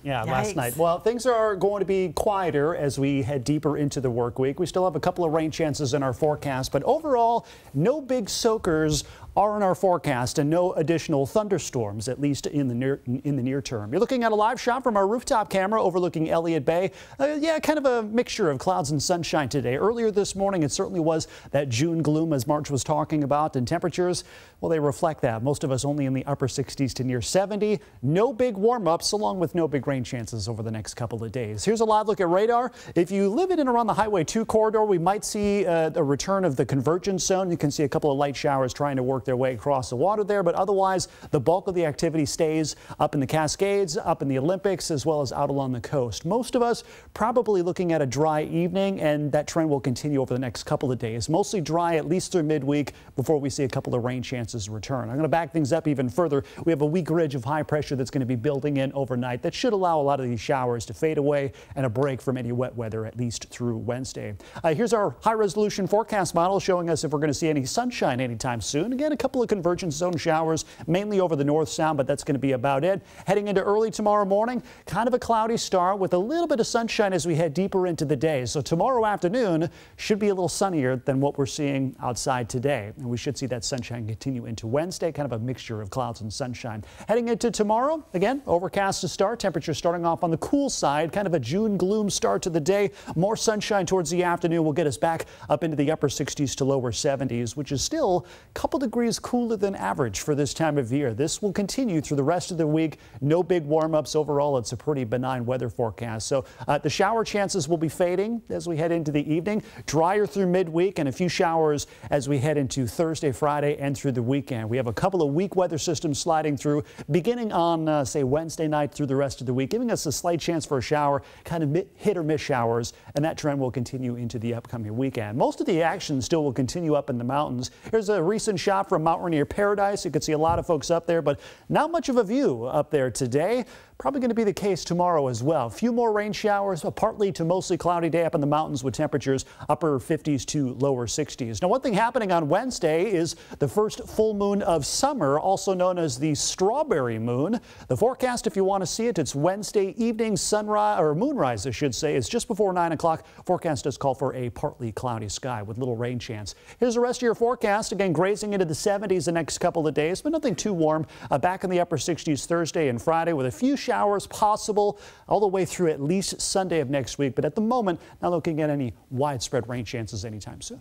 Yeah, Yikes. last night. Well, things are going to be quieter as we head deeper into the work week. We still have a couple of rain chances in our forecast, but overall, no big soakers are in our forecast and no additional thunderstorms, at least in the near term. You're looking at a live shot from our rooftop camera overlooking Elliott Bay. Yeah, kind of a mixture of clouds and sunshine today. Earlier this morning, it certainly was that June gloom as March was talking about, and temperatures, well, they reflect that. Most of us only in the upper 60s to near 70. No big warm-ups, along with no big rain chances over the next couple of days. Here's a live look at radar. If you live in and around the Highway 2 corridor, we might see a return of the convergence zone. You can see a couple of light showers trying to work their way across the water there, but otherwise the bulk of the activity stays up in the Cascades, up in the Olympics, as well as out along the coast. Most of us probably looking at a dry evening, and that trend will continue over the next couple of days. Mostly dry at least through midweek before we see a couple of rain chances return. I'm going to back things up even further. We have a weak ridge of high pressure that's going to be building in overnight. That should allow a lot of these showers to fade away and a break from any wet weather at least through Wednesday. Here's our high resolution forecast model showing us if we're going to see any sunshine anytime soon. Again, a couple of convergence zone showers mainly over the north sound, but that's going to be about it. Heading into early tomorrow morning, kind of a cloudy start with a little bit of sunshine as we head deeper into the day. So tomorrow afternoon should be a little sunnier than what we're seeing outside today. And we should see that sunshine continue into Wednesday, kind of a mixture of clouds and sunshine. Heading into tomorrow, again, overcast to start. Temperatures starting off on the cool side, kind of a June gloom start to the day. More sunshine towards the afternoon will get us back up into the upper 60s to lower 70s, which is still a couple degrees cooler than average for this time of year. This will continue through the rest of the week. No big warm-ups overall. It's a pretty benign weather forecast. So the shower chances will be fading as we head into the evening. Drier through midweek and a few showers as we head into Thursday, Friday, and through the weekend. We have a couple of weak weather systems sliding through beginning on, say, Wednesday night through the rest of the week, giving us a slight chance for a shower, kind of hit or miss showers, and that trend will continue into the upcoming weekend. Most of the action still will continue up in the mountains. Here's a recent shot from Mount Rainier Paradise. You can see a lot of folks up there, but not much of a view up there today. Probably going to be the case tomorrow as well. A few more rain showers, a partly to mostly cloudy day up in the mountains with temperatures upper 50s to lower 60s. Now, one thing happening on Wednesday is the first full moon of summer, also known as the strawberry moon. The forecast, if you want to see it, it's Wednesday evening sunrise, or moonrise, I should say. It's just before 9 o'clock. Forecast does call for a partly cloudy sky with little rain chance. Here's the rest of your forecast. Again, grazing into the 70s the next couple of days, but nothing too warm. Back in the upper 60s Thursday and Friday with a few showers possible all the way through at least Sunday of next week. But at the moment, not looking at any widespread rain chances anytime soon.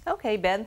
Okay, Ben.